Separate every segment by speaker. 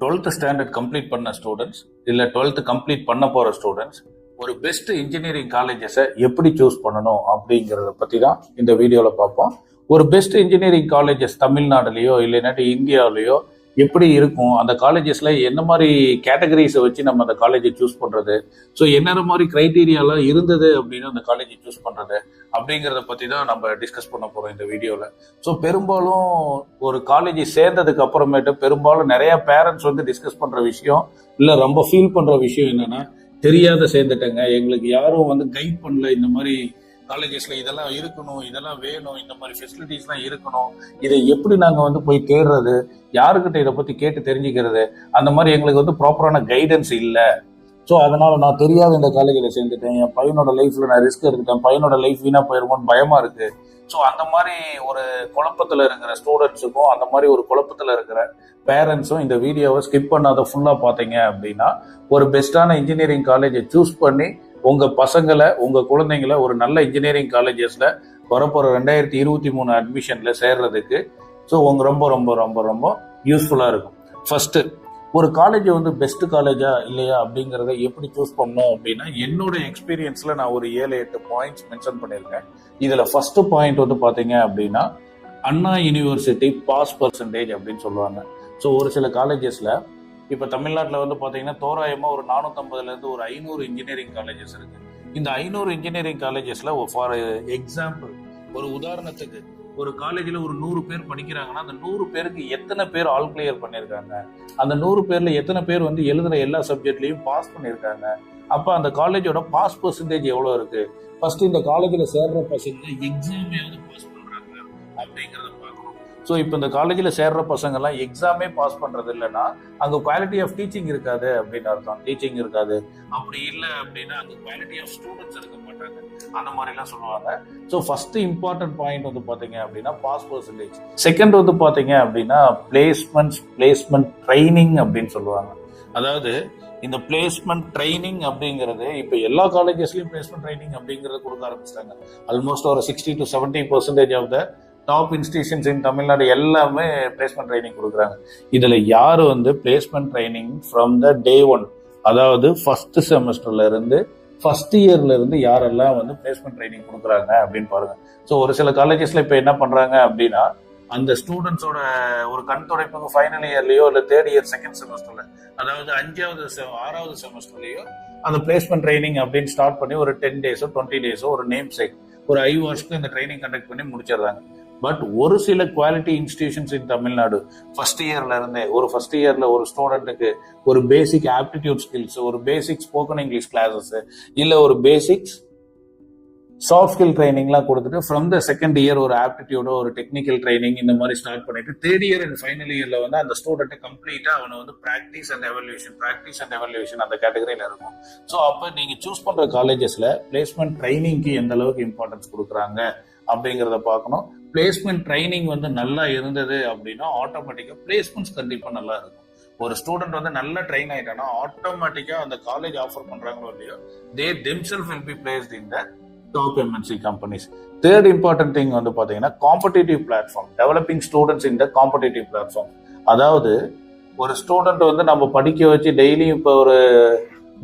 Speaker 1: 12th standard complete பண்ண students இல்லை 12th complete பண்ண போகிற ஸ்டூடெண்ட்ஸ் ஒரு பெஸ்ட் இன்ஜினியரிங் காலேஜஸை எப்படி சூஸ் பண்ணணும் அப்படிங்கிறத பற்றி தான் இந்த வீடியோவில் பார்ப்போம். ஒரு பெஸ்ட் இன்ஜினியரிங் காலேஜஸ் தமிழ்நாடுலேயோ இல்லைனாட்டி இந்தியாவிலேயோ எப்படி இருக்கும், அந்த காலேஜஸில் என்ன மாதிரி கேட்டகரிஸை வச்சு நம்ம அந்த காலேஜை சூஸ் பண்ணுறது, ஸோ என்னென்ன மாதிரி க்ரைட்டீரியாலாம் இருந்தது அப்படின்னு அந்த காலேஜை சூஸ் பண்ணுறது அப்படிங்கிறத பற்றி தான் நம்ம டிஸ்கஸ் பண்ண போகிறோம் இந்த வீடியோவில். ஸோ பெரும்பாலும் ஒரு காலேஜை சேர்ந்ததுக்கு அப்புறமேட்டு பெரும்பாலும் நிறையா பேரண்ட்ஸ் வந்து டிஸ்கஸ் பண்ணுற விஷயம் இல்லை ரொம்ப ஃபீல் பண்ணுற விஷயம் என்னென்னா, தெரியாத சேர்ந்துட்டேங்க, எங்களுக்கு யாரும் வந்து கைட் பண்ணல, இந்த மாதிரி காலேஜஸ்ல இதெல்லாம் இருக்கணும், இதெல்லாம் வேணும், இந்த மாதிரி ஃபெசிலிட்டிஸ்லாம் இருக்கணும், இதை எப்படி நாங்கள் வந்து போய் தேடுறது, யாருக்கிட்ட இதை பற்றி கேட்டு தெரிஞ்சுக்கிறது, அந்த மாதிரி எங்களுக்கு வந்து ப்ராப்பரான கைடன்ஸ் இல்லை. ஸோ அதனால நான் தெரியாத இந்த காலேஜில் சேர்ந்துட்டேன், என் பையனோட லைஃப்ல நான் ரிஸ்க் எடுத்துட்டேன், பையனோட லைஃப் வீணா போயிருமோன்னு பயமா இருக்கு. ஸோ அந்த மாதிரி ஒரு குழப்பத்தில் இருக்கிற ஸ்டூடெண்ட்ஸுக்கும் அந்த மாதிரி ஒரு குழப்பத்தில் இருக்கிற பேரண்ட்ஸும் இந்த வீடியோவை ஸ்கிப் பண்ணாத ஃபுல்லாக பார்த்தீங்க அப்படின்னா ஒரு பெஸ்ட்டான இன்ஜினியரிங் காலேஜை சூஸ் பண்ணி உங்கள் பசங்களை உங்கள் குழந்தைங்களை ஒரு நல்ல இன்ஜினியரிங் காலேஜஸில் வரப்போகிற 2023 அட்மிஷனில் சேர்றதுக்கு ஸோ உங்க ரொம்ப ரொம்ப ரொம்ப ரொம்ப யூஸ்ஃபுல்லாக இருக்கும். ஃபர்ஸ்ட்டு ஒரு காலேஜ் வந்து பெஸ்ட் காலேஜா இல்லையா அப்படிங்கிறத எப்படி சூஸ் பண்ணணும் அப்படின்னா, என்னோட எக்ஸ்பீரியன்ஸில் நான் ஒரு 7-8 பாயிண்ட்ஸ் மென்ஷன் பண்ணியிருக்கேன். இதில் ஃபர்ஸ்ட் பாயிண்ட் வந்து பார்த்தீங்க அப்படின்னா அண்ணா யூனிவர்சிட்டி பாஸ் பர்சன்டேஜ் அப்படின்னு சொல்லுவாங்க. ஸோ ஒரு சில காலேஜஸில் இப்போ தமிழ்நாட்டில் வந்து பார்த்தீங்கன்னா தோராயமாக ஒரு 450லேருந்து ஒரு 500 இன்ஜினியரிங் காலேஜஸ் இருக்குது. இந்த 500 இன்ஜினியரிங் காலேஜஸில் ஃபார் எக்ஸாம்பிள், ஒரு உதாரணத்துக்கு ஒரு காலேஜில் ஒரு 100 பேர் படிக்கிறாங்கன்னா அந்த 100 பேருக்கு எத்தனை பேர் ஆல் கிளியர் பண்ணியிருக்காங்க, அந்த 100 பேரில் எத்தனை பேர் வந்து எழுதுகிற எல்லா சப்ஜெக்ட்லையும் பாஸ் பண்ணியிருக்காங்க, அப்போ அந்த காலேஜோட பாஸ் பர்சன்டேஜ் எவ்வளோ இருக்குது, ஃபர்ஸ்ட் இந்த காலேஜில் சேர்ற பசங்க எக்ஸாமையாவது பாஸ் பண்ணுறாங்க அப்படிங்கிறத பார்க்கணும். ஸோ இப்போ இந்த காலேஜில் சேர்ற பசங்கள்லாம் எக்ஸாமே பாஸ் பண்ணுறது இல்லைன்னா அங்கே குவாலிட்டி ஆஃப் டீச்சிங் இருக்காது அப்படின்னு அர்த்தம். டீச்சிங் இருக்காது, அப்படி இல்லை அப்படின்னா அங்கே குவாலிட்டி ஆஃப் ஸ்டூடெண்ட்ஸ் இருக்க மாட்டாங்க, அந்த மாதிரிலாம் சொல்லுவாங்க. ஸோ ஃபர்ஸ்ட் இம்பார்ட்டன்ட் பாயிண்ட் வந்து பார்த்தீங்க அப்படின்னா பாஸ் பர்சன்டேஜ். செகண்ட் வந்து பார்த்தீங்க அப்படின்னா பிளேஸ்மெண்ட் ட்ரைனிங் அப்படின்னு சொல்லுவாங்க. அதாவது இந்த பிளேஸ்மெண்ட் ட்ரைனிங் அப்படிங்கிறது இப்போ எல்லா காலேஜஸ்லையும் பிளேஸ்மெண்ட் ட்ரைனிங் அப்படிங்கிறத கொடுக்க ஆரம்பிச்சிட்டாங்க. ஆல்மோஸ்ட் ஒரு 60 to 70% of the top institutions in Tamil Nadu எல்லாமே பிளேஸ்மெண்ட் ட்ரைனிங் கொடுக்குறாங்க. இதில் யார் வந்து placement training from the day one, அதாவது ஃபர்ஸ்ட் செமஸ்டர்ல இருந்து ஃபர்ஸ்ட் இயர்ல இருந்து யாரெல்லாம் வந்து பிளேஸ்மெண்ட் ட்ரைனிங் கொடுக்குறாங்க அப்படின்னு பாருங்க. ஸோ ஒரு சில காலேஜஸ்ல இப்போ என்ன பண்றாங்க அப்படின்னா, அந்த ஸ்டூடெண்ட்ஸோட ஒரு கண் துடைப்புக்கு ஃபைனல் இயர்லயோ இல்லை தேர்ட் இயர் செகண்ட் செமஸ்டர்ல, அதாவது 6வது செமஸ்டர்லயோ அந்த பிளேஸ்மெண்ட் ட்ரைனிங் அப்படின்னு ஸ்டார்ட் பண்ணி ஒரு 10 days 20 days ஒரு நேம் சேக் ஒரு ஐவாஷ்க்கு இந்த ட்ரைனிங் கண்டக்ட் பண்ணி முடிச்சிடுறாங்க. பட் ஒரு சில quality institutions in Tamil Nadu first இயர்ல இருந்தே ஃபர்ஸ்ட் இயர்ல ஒரு ஸ்டூடெண்ட்டுக்கு ஒரு பேசிக் ஆப்டிடியூட் ஸ்கில்ஸ், ஒரு பேசிக் ஸ்போக்கன் இங்கிலீஷ் கிளாஸஸ், இல்லை ஒரு பேசிக்ஸ் சாஃப்ட் ஸ்கில் ட்ரைனிங்லாம் கொடுத்துட்டு ஃப்ரம் த செகண்ட் இயர் ஒரு ஆப்டிடியூடோ ஒரு டெக்னிக்கல் ட்ரைனிங் இந்த மாதிரி ஸ்டார்ட் பண்ணிட்டு தேர்ட் இயர் அண்ட் ஃபைனல் இயர்ல வந்து அந்த ஸ்டூடெண்ட்டை கம்ப்ளீட்டா அவனை வந்து ப்ராக்டிஸ் அண்ட் எவல்யூஷன் அந்த கேட்டகரியில இருக்கும். ஸோ அப்போ நீங்க சூஸ் பண்ற காலேஜஸ்ல பிளேஸ்மெண்ட் ட்ரைனிங்க்கு எந்த அளவுக்கு இம்பார்ட்டன்ஸ் கொடுக்குறாங்க அப்படிங்கிறத பார்க்கணும். பிளேஸ்மெண்ட் ட்ரைனிங் வந்து நல்லா இருந்தது அப்படின்னா ஆட்டோமேட்டிக்கா பிளேஸ்மெண்ட்ஸ் கண்டிப்பா நல்லா இருக்கும். ஒரு ஸ்டூடெண்ட் வந்து நல்லா ட்ரெயின் ஆயிட்டானா ஆட்டோமேட்டிக்கா அந்த காலேஜ் ஆஃபர் பண்றாங்களோ இல்லையோ, தே themselves will be placed in the top MNC companies. Third important thing வந்து பாத்தீங்கன்னா காம்படிட்டிவ் பிளாட்ஃபார்ம், டெவலப்பிங் ஸ்டூடெண்ட்ஸ் இன் த காம்படிட்டிவ் பிளாட்ஃபார்ம். அதாவது ஒரு ஸ்டூடெண்ட் வந்து நம்ம படிக்க வச்சு டெய்லியும் இப்போ ஒரு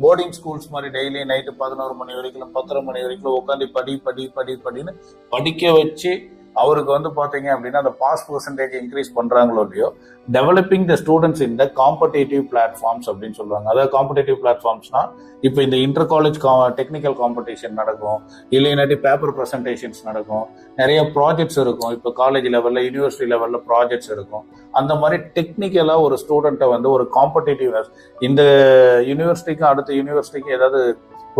Speaker 1: போர்டிங் ஸ்கூல்ஸ் மாதிரி டெய்லி நைட்டு 11 மணி வரைக்கும் 10 மணி வரைக்கும் உட்காந்து படின்னு படிக்க வச்சு அவருக்கு வந்து பார்த்தீங்க அப்படின்னா அந்த பாஸ் பர்சன்டேஜ் இன்க்ரீஸ் பண்ணுறாங்களோ இல்லையோ, developing the students in the competitive platforms அப்படின்னு சொல்லுவாங்க. அதாவது காம்படிட்டிவ் பிளாட்ஃபார்ம்ஸ்னா இப்போ இந்த இன்டர் காலேஜ் டெக்னிக்கல் காம்படிஷன் நடக்கும், இல்லைனாட்டி பேப்பர் ப்ரெசன்டேஷன்ஸ் நடக்கும், நிறைய ப்ராஜெக்ட்ஸ் இருக்கும், இப்போ காலேஜ் லெவலில் யூனிவர்சிட்டி லெவலில் ப்ராஜெக்ட்ஸ் இருக்கும். அந்த மாதிரி டெக்னிக்கலாக ஒரு ஸ்டூடெண்ட்டை வந்து ஒரு காம்படிட்டிவ்னஸ், இந்த யூனிவர்சிட்டிக்கும் அடுத்த யூனிவர்சிட்டிக்கு ஏதாவது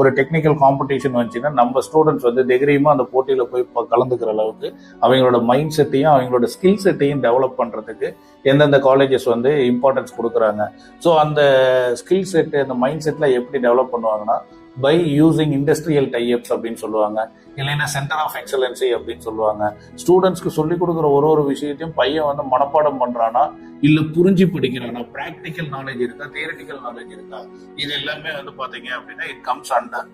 Speaker 1: ஒரு டெக்னிக்கல் காம்படிஷன் வந்துச்சுன்னா நம்ம ஸ்டூடெண்ட்ஸ் வந்து தைரியமா அந்த போட்டியில போய் கலந்துக்கிற அளவுக்கு அவங்களோட மைண்ட் செட்டையும் அவங்களோட ஸ்கில் செட்டையும் டெவலப் பண்றதுக்கு எந்தெந்த காலேஜஸ் வந்து இம்பார்ட்டன்ஸ் கொடுக்குறாங்க. ஸோ அந்த ஸ்கில் செட் அந்த மைண்ட் செட்ல எப்படி டெவலப் பண்ணுவாங்கன்னா பை யூசிங் இண்டஸ்ட்ரியல் டைப்ஸ் அப்படின்னு சொல்லுவாங்க, இல்லைன்னா சென்டர் ஆஃப் எக்ஸலன்சி அப்படின்னு சொல்லுவாங்க. ஸ்டூடெண்ட்ஸ்க்கு சொல்லிக் கொடுக்குற ஒரு விஷயத்தையும் பையன் வந்து மனப்பாடம் பண்றானா இல்ல புரிஞ்சு படிக்கிறானா, பிராக்டிக்கல் நாலேஜ் இருக்கா, தியரிட்டிக்கல் நாலேஜ் இருக்கா, இது எல்லாமே வந்து பாத்தீங்க அப்படின்னா it comes under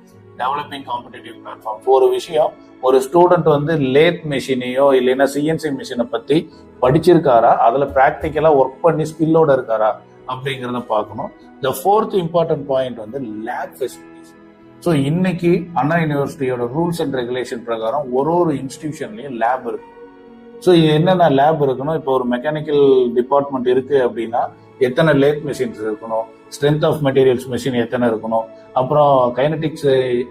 Speaker 1: developing competitive platform. ஒரு விஷயம் ஒரு ஸ்டூடெண்ட் வந்து லேத் மெஷினையோ இல்லைன்னா சிஎன்சி மிஷினை பத்தி படிச்சிருக்காரா, அதுல பிராக்டிக்கலா ஒர்க் பண்ணி ஸ்கில்லோட இருக்காரா அப்படிங்கிறத பார்க்கணும். த ஃபோர்த் இம்பார்ட்டன்ட் பாயிண்ட் வந்து லேப் ஃபெசிலிட்டிஸ். ஸோ இன்னைக்கு அண்ணா யூனிவர்சிட்டியோட ரூல்ஸ் அண்ட் ரெகுலேஷன் பிரகாரம் ஒரு இன்ஸ்டிடியூஷன்லயும் லேப் இருக்கு. ஸோ என்னென்ன லேப் இருக்கணும், இப்போ ஒரு மெக்கானிக்கல் டிபார்ட்மெண்ட் இருக்கு அப்படின்னா எத்தனை லேத் மெஷின்ஸ் இருக்கணும், ஸ்ட்ரென்த் ஆஃப் மெட்டீரியல்ஸ் மெஷின் எத்தனை இருக்கணும், அப்புறம் கைனடிக்ஸ்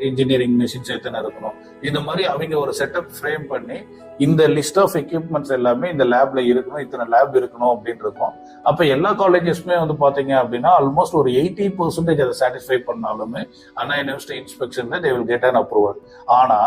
Speaker 1: இன்ஜினியரிங் மெஷின்ஸ் எத்தனை இருக்கணும், இந்த மாதிரி அவங்க ஒரு செட்டப் ஃப்ரேம் பண்ணி இந்த லிஸ்ட் ஆஃப் எக்யூப்மெண்ட்ஸ் எல்லாமே இந்த லேப்ல இருக்கணும், இத்தனை லேப் இருக்கணும் அப்படின்னு இருக்கும். அப்ப எல்லா காலேஜஸ்மே வந்து பாத்தீங்க அப்படின்னா ஆல்மோஸ்ட் ஒரு 80% அதை சாட்டிஸ்ஃபை பண்ணாலுமே அண்ணா யூனிவர்சிட்டி இன்ஸ்பெக்ஷன்ல they will get an approval. ஆனா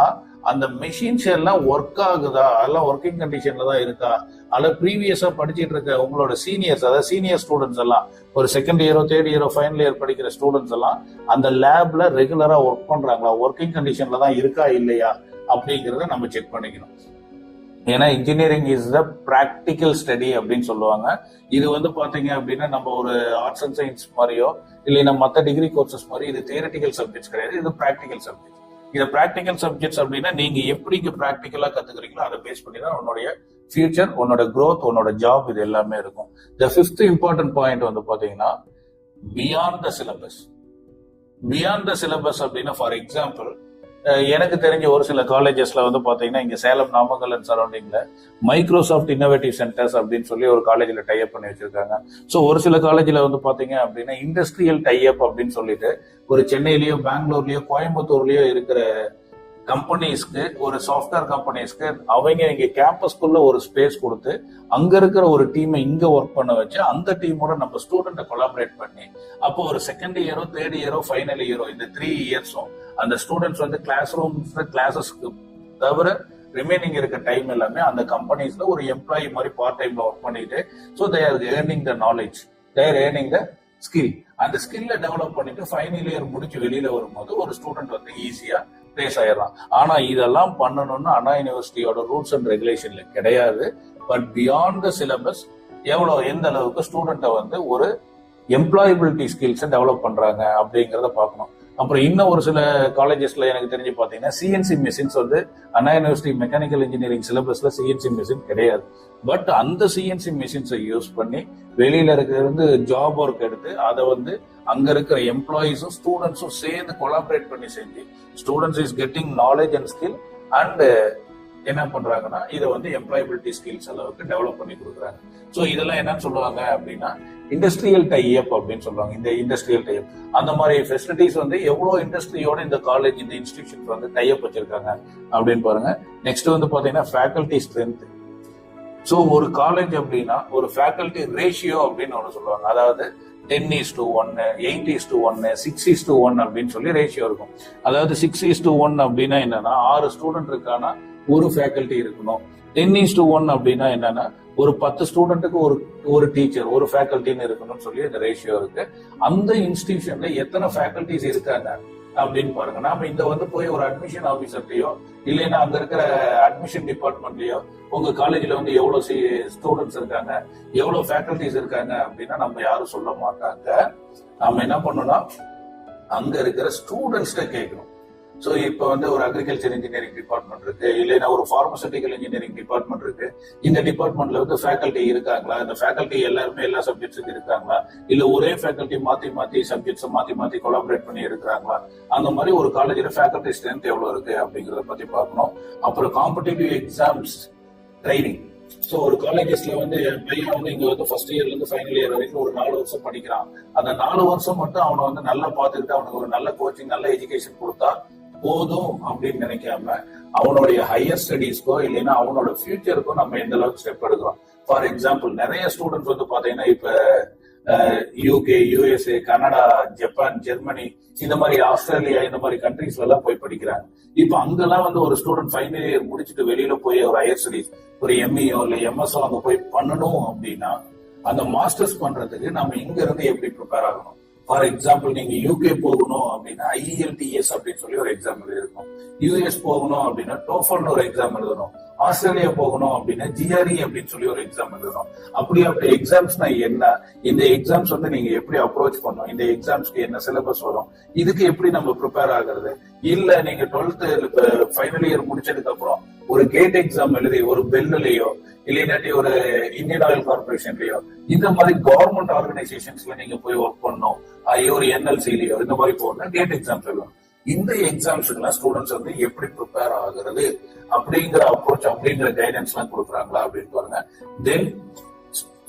Speaker 1: அந்த மெஷின்ஸ் எல்லாம் ஒர்க் ஆகுதா, அதெல்லாம் ஒர்க்கிங் கண்டிஷன்ல தான் இருக்கா, அல்ல ப்ரீவியஸா படிச்சுட்டு இருக்க உங்களோட சீனியர்ஸ், அதாவது சீனியர் ஸ்டூடெண்ட்ஸ் எல்லாம் ஒரு செகண்ட் இயரோ தேர்ட் இயரோ ஃபைனல் இயர் படிக்கிற ஸ்டூடெண்ட்ஸ் எல்லாம் அந்த லேப்ல ரெகுலரா ஒர்க் பண்றாங்களா, ஒர்க்கிங் கண்டிஷன்ல தான் இருக்கா இல்லையா அப்படிங்கறத நம்ம செக் பண்ணிக்கணும். ஏன்னா engineering is the practical study அப்படின்னு சொல்லுவாங்க. இது வந்து பாத்தீங்க அப்படின்னா நம்ம ஒரு ஆர்ட்ஸ் அண்ட் சயின்ஸ் மாதிரியோ இல்லைன்னா மற்ற டிகிரி கோர்சஸ் மாதிரி இது தியரிட்டிக்கல் சப்ஜெக்ட்ஸ் கிடையாது, இது பிராக்டிக்கல் சப்ஜெக்ட். இது பிராக்டிக்கல் சப்ஜெக்ட்ஸ் அப்படின்னா நீங்க எப்படி பிராக்டிக்கலா கத்துக்கிறீங்களோ அதை பேஸ் பண்ணி தான் உன்னுடைய ஃபியூச்சர், உன்னோட growth, உன்னோட ஜாப் இது எல்லாமே இருக்கும். த ஃபிஃப்த் இம்பார்ட்டன்ட் பாயிண்ட் வந்து பாத்தீங்கன்னா beyond the syllabus. Beyond the syllabus அப்படின்னா ஃபார் எக்ஸாம்பிள் எனக்கு தெரிஞ்ச ஒரு சில காலேஜஸ்ல வந்து பாத்தீங்கன்னா இங்க சேலம், நாமக்கல் அண்ட் சரௌண்டிங்ல மைக்ரோசாஃப்ட் இன்னோவேட்டிவ் சென்டர்ஸ் அப்படின்னு சொல்லி ஒரு காலேஜ்ல டைப் பண்ணி வச்சிருக்காங்க. ஸோ ஒரு சில காலேஜ்ல வந்து பாத்தீங்க அப்படின்னா இண்டஸ்ட்ரியல் டைப் அப்படின்னு சொல்லிட்டு ஒரு சென்னையிலயோ பெங்களூர்லயோ கோயம்புத்தூர்லயோ இருக்கிற கம்பெனிஸ்க்கு, ஒரு சாஃப்ட்வேர் கம்பெனிஸ்க்கு அவங்க இங்க கேம்பஸ்குள்ள ஒரு ஸ்பேஸ் கொடுத்து அங்க இருக்கிற ஒரு டீமை இங்க ஒர்க் பண்ண வச்சு அந்த டீமோட நம்ம ஸ்டூடெண்ட்டை கொலாபரேட் பண்ணி அப்போ ஒரு செகண்ட் இயரோ தேர்ட் இயரோ ஃபைனல் இயரோ இந்த 3 இயர்ஸும் அந்த ஸ்டூடெண்ட்ஸ் வந்து கிளாஸ் ரூம்ஸ்ல கிளாஸஸ்க்கு தவிர ரிமைனிங் இருக்க டைம் எல்லாமே அந்த கம்பெனிஸ்ல ஒரு எம்ப்ளாயி மாதிரி பார்ட் டைம்ல ஒர்க் பண்ணிட்டு so they are earning the knowledge, they are earning the skill. அந்த ஸ்கில்ல டெவலப் பண்ணிட்டு ஃபைனல் இயர் முடிச்சு வெளியில வரும்போது ஒரு ஸ்டூடெண்ட் வந்து ஈஸியா பிளேஸ் ஆயிடலாம். ஆனா இதெல்லாம் பண்ணணும்னு அண்ணா யூனிவர்சிட்டியோட ரூல்ஸ் அண்ட் ரெகுலேஷன்ல கிடையாது. பட் பியாண்ட் த சிலபஸ் எந்த அளவுக்கு ஸ்டூடெண்ட்டை வந்து ஒரு எம்ப்ளாயபிலிட்டி ஸ்கில்ஸை டெவலப் பண்றாங்க அப்படிங்கிறத பார்க்கணும். அப்புறம் இன்னும் ஒரு சில காலேஜஸ்ல எனக்கு தெரிஞ்சு பாத்தீங்கன்னா சிஎன்சி மெஷின்ஸ் வந்து அண்ணா யூனிவர்சிட்டி மெக்கானிக்கல் இன்ஜினியரிங் சிலபஸ்ல சிஎன்சி மெஷின் கிடையாது. பட் அந்த சிஎன்சி மெஷின்ஸை யூஸ் பண்ணி வெளியில இருக்கிறது ஜாப் ஒர்க் எடுத்து அதை வந்து அங்க இருக்கிற எம்ப்ளாயிஸும் ஸ்டூடெண்ட்ஸும் சேர்ந்து கொலாபரேட் பண்ணி செஞ்சு students is getting knowledge and skill and என்ன பண்றாங்கன்னா இதை வந்து எம்ப்ளாயபிலிட்டி ஸ்கில்ஸ் அளவுக்கு டெவலப் பண்ணி கொடுக்குறாங்க. ஸோ இதெல்லாம் என்னன்னு சொல்லுவாங்க அப்படின்னா இண்டஸ்ட்ரியல் டைப் அப்படின்னு சொல்லுவாங்க. இந்த இண்டஸ்ட்ரியல் டைப் அந்த மாதிரி ஃபெசிலிட்டிஸ் வந்து எவ்வளவு இண்டஸ்ட்ரியோட இந்த காலேஜ் இந்த இன்ஸ்டிடியூஷன்ஸ் வந்து டைப் வச்சிருக்காங்க அப்படின்னு பாருங்க. நெக்ஸ்ட் வந்து பாத்தீங்கன்னா ஃபேக்கல்டி ஸ்ட்ரென்த். ஸோ ஒரு காலேஜ் அப்படின்னா ஒரு ஃபேக்கல்டி ரேஷியோ அப்படின்னு ஒன்று சொல்லுவாங்க. அதாவது 10:1, 8:1, 6:1 அப்படின்னு சொல்லி ரேஷியோ இருக்கும். அதாவது 6:1 அப்படின்னா என்னன்னா 6 ஸ்டூடெண்ட் இருக்கானா ஒரு ஃபேக்கல்டி இருக்கணும். 10:1 அப்படின்னா என்னன்னா ஒரு 10 ஸ்டூடெண்ட்டுக்கு ஒரு டீச்சர் ஒரு ஃபேக்கல்டின்னு இருக்கணும்னு சொல்லி அந்த ரேஷியோ இருக்கு. அந்த இன்ஸ்டிடியூஷன்ல எத்தனை ஃபேக்கல்டிஸ் இருக்காங்க அப்படின்னு பாருங்க. நாம இந்த வந்து போய் ஒரு அட்மிஷன் ஆபீசர்ட்டையோ இல்லைன்னா அங்க இருக்கிற அட்மிஷன் டிபார்ட்மெண்ட்லயோ உங்க காலேஜ்ல வந்து எவ்வளவு ஸ்டூடெண்ட்ஸ் இருக்காங்க எவ்வளவு ஃபேக்கல்டிஸ் இருக்காங்க அப்படின்னா நம்ம யாரும் சொல்ல மாட்டாங்க. நாம என்ன பண்ணோம்னா அங்க இருக்கிற ஸ்டூடெண்ட்ஸ்ட கேட்கணும். ஸோ இப்போ வந்து ஒரு அக்ரிகல்ச்சர் இன்ஜினியரிங் டிபார்ட்மெண்ட் இருக்கு, இல்லைன்னா ஒரு பார்மசூட்டிக்கல் இன்ஜினியரிங் டிபார்ட்மெண்ட் இருக்கு. இந்த டிபார்ட்மெண்ட்ல வந்து ஃபேக்கல்டி இருக்காங்களா, இந்த ஃபேக்கல்டி எல்லாருமே எல்லா சப்ஜெக்ட்ஸுக்கு இருக்காங்களா, இல்ல ஒரே ஃபேக்கல்டி மாத்தி சப்ஜெக்ட்ஸ் மாத்தி கொலாபரேட் பண்ணி இருக்கிறாங்களா, அந்த மாதிரி ஒரு காலேஜ்ல ஃபேக்கல்டி ஸ்ட்ரென்த் எவ்வளவு இருக்கு அப்படிங்கறத பத்தி பார்க்கணும். அப்புறம் காம்படிட்டிவ் எக்ஸாம்ஸ் ட்ரைனிங். ஸோ ஒரு காலேஜஸ்ல வந்து என் பையன் வந்து இங்க வந்து ஃபர்ஸ்ட் இயர்ல இருந்து ஃபைனல் இயர் வரைக்கும் ஒரு 4 வருஷம் படிக்கிறான். அந்த 4 வருஷம் மட்டும் அவனை வந்து நல்லா பார்த்துக்கிட்டு அவனுக்கு ஒரு நல்ல கோச்சிங் நல்ல எஜுகேஷன் கொடுத்தா போதும் அப்படின்னு நினைக்காம அவனுடைய ஹையர் ஸ்டடீஸ்க்கோ இல்லைன்னா அவனோட ஃபியூச்சருக்கோ நம்ம எந்த அளவுக்கு ஸ்டெப் எடுக்கிறோம். ஃபார் எக்ஸாம்பிள் நிறைய ஸ்டூடெண்ட்ஸ் வந்து பாத்தீங்கன்னா இப்ப UK, USA, Canada, Japan, Germany, இந்த மாதிரி ஆஸ்திரேலியா இந்த மாதிரி கண்ட்ரீஸ்ல எல்லாம் போய் படிக்கிறாங்க. இப்ப அங்கெல்லாம் வந்து ஒரு ஸ்டூடெண்ட் ஃபைனல் இயர் முடிச்சுட்டு வெளியில போய் ஒரு ஹையர் ஸ்டடீஸ் ஒரு எம்இஓ இல்ல எம்எஸ்ஓ அங்க போய் பண்ணணும் அப்படின்னா அந்த மாஸ்டர்ஸ் பண்றதுக்கு நம்ம இங்க இருந்து எப்படி ப்ரிப்பேர் ஆகணும். ஃபார் எக்ஸாம்பிள் நீங்க யூகே போகணும் அப்படின்னா IELTS அப்படின்னு சொல்லி ஒரு எக்ஸாம் எழுதணும். யூஎஸ் போகணும் அப்படின்னா டோஃபல்னு ஒரு எக்ஸாம் எழுதணும். ஆஸ்திரேலியா போகணும் அப்படின்னா GRE அப்படின்னு சொல்லி ஒரு எக்ஸாம் எழுதணும். அப்படி எக்ஸாம்ஸ்னா என்ன, இந்த எக்ஸாம்ஸ் வந்து நீங்க எப்படி அப்ரோச் பண்ணணும், இந்த எக்ஸாம்ஸ்க்கு என்ன சிலபஸ் வரும், இதுக்கு எப்படி நம்ம ப்ரிப்பேர் ஆகுறது. இல்ல நீங்க 12th ஃபைனல் இயர் முடிச்சதுக்கு அப்புறம் ஒரு கேட் எக்ஸாம் எழுதி ஒரு பெல்லையோ இல்லைன்னாட்டி ஒரு இந்தியன் ஆயில் கார்பரேஷன்லயோ இந்த மாதிரி கவர்மெண்ட் ஆர்கனைசேஷன்ஸ்ல நீங்க போய் ஒர்க் பண்ணணும், ஒரு என்எல்சிலயோ இந்த மாதிரி போனா கேட் எக்ஸாம் சொல்லலாம். இந்த எக்ஸாம்ஸ்க்குலாம் ஸ்டூடெண்ட்ஸ் வந்து எப்படி ப்ரிப்பேர் ஆகுறது அப்படிங்கிற அப்ரோச் அப்படிங்கிற கைடன்ஸ் எல்லாம் கொடுக்குறாங்களா அப்படின்னு பாருங்க. தென்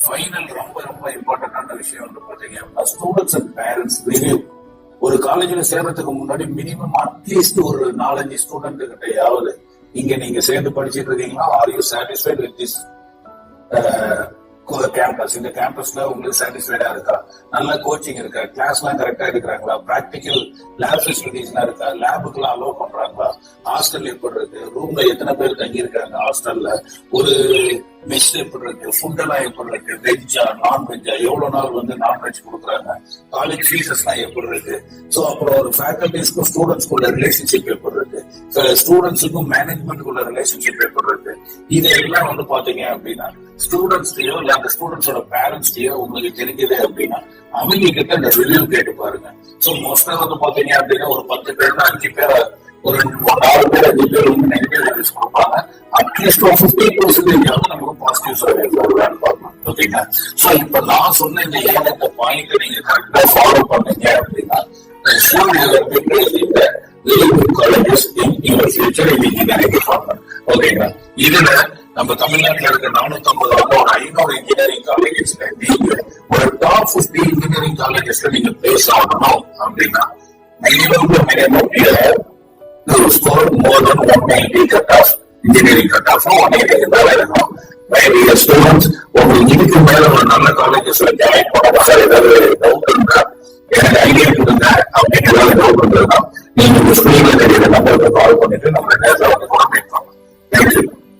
Speaker 1: ஃபைனல் ரொம்ப ரொம்ப இம்பார்ட்டன்டான விஷயம் வந்து பாத்தீங்கன்னா ஸ்டூடெண்ட்ஸ் அண்ட் பேரண்ட்ஸ் ரிவ்யூ. ஒரு காலேஜ்ல சேர்றதுக்கு முன்னாடி மினிமம் அட்லீஸ்ட் ஒரு 4-5 ஸ்டூடெண்ட் கிட்டையாவது இங்க நீங்க சேர்ந்து படிச்சுட்டு இருக்கீங்களா, are you satisfied with this campus, இந்த கேம்பஸ்ல உங்களுக்கு சாட்டிஸ்ஃபைடா இருக்கா, நல்ல கோச்சிங் இருக்கா, கிளாஸ் எல்லாம் கரெக்டா எடுக்கிறாங்களா, பிராக்டிக்கல் லேப் ஃபெசிலிட்டிஸ் எல்லாம் இருக்கா, லேபுக்கு எல்லாம் அலோவ் பண்றாங்களா, ஹாஸ்டல் எப்படி இருக்கு, ரூம்ல எத்தனை பேர் தங்கி இருக்காங்க ஹாஸ்டல்ல, ஒரு மெஸ் எப்படி இருக்கு, ஃபுட் எல்லாம் எப்படி இருக்கு, வெஜ்ஜா நான்வெஜ்ஜா, எவ்வளவு நாள் வந்து நான்வெஜ் கொடுக்குறாங்க, காலேஜ் ஃபீஸஸ் எல்லாம் எப்படி இருக்கு, சோ அப்புறம் ஒரு ஃபேக்கல்டிஸ்க்கும் ஸ்டூடெண்ட்ஸ்க்குள்ள ரிலேஷன்ஷிப் எப்படி இருக்கு, ஸ்டூடெண்ட்ஸுக்கும் மேனேஜ்மெண்ட்டுக்குள்ள ரிலேஷன்ஷிப் எப்படி இருக்கு, இதெல்லாம் வந்து பாத்தீங்க அப்படின்னா ஸ்டூடெண்ட்ஸ்டையோ இல்ல அந்த ஸ்டூடெண்ட்ஸோட பேரண்ட்ஸ்டையோ உங்களுக்கு தெரிஞ்சது அப்படின்னா அவங்க கிட்ட இந்த ரிவ்யூ கேட்டு பாருங்க. சோ மோஸ்டா வந்து பாத்தீங்க அப்படின்னா ஒரு 10 பேர் 5 பேர், ஒரு 4 பேர் 5 பேர் வந்து நெகட்டிவ் ரிவ்யூஸ் கொடுப்பாங்க. அட்லீஸ்ட் ஒரு 50% நமக்கு பாசிட்டிவ் சர்வீஸ் வருவான்னு பார்க்கலாம். ஓகேங்களா? சோ இப்ப நான் சொன்ன இந்த 7 பாயிண்ட் நீங்க கரெக்டா ஃபாலோ பண்ணீங்க அப்படின்னா காலேஜஸ் இன் ஃபியூச்சர் நீங்க நினைப்பாங்க. ஓகேங்களா? இதுல நம்ம தமிழ்நாட்டில் இருக்க 450 ஒரு 500 இன்ஜினியரிங் காலேஜஸ்ல நீங்க ஒரு டாப் 50 இன்ஜினியரிங் காலேஜஸ்ல நீங்க பிளேஸ் ஆகணும் அப்படின்னா மினிமம் ஸ்கோர் மோர் தென் 190 cut off, engineering cut off 180 தான் இருக்கணும். ஸ்டூடெண்ட்ஸ் உங்களுக்கு இதுக்கு மேல ஒரு நல்ல காலேஜஸ்ல ஜாயின் பண்ண சார் ஏதாவது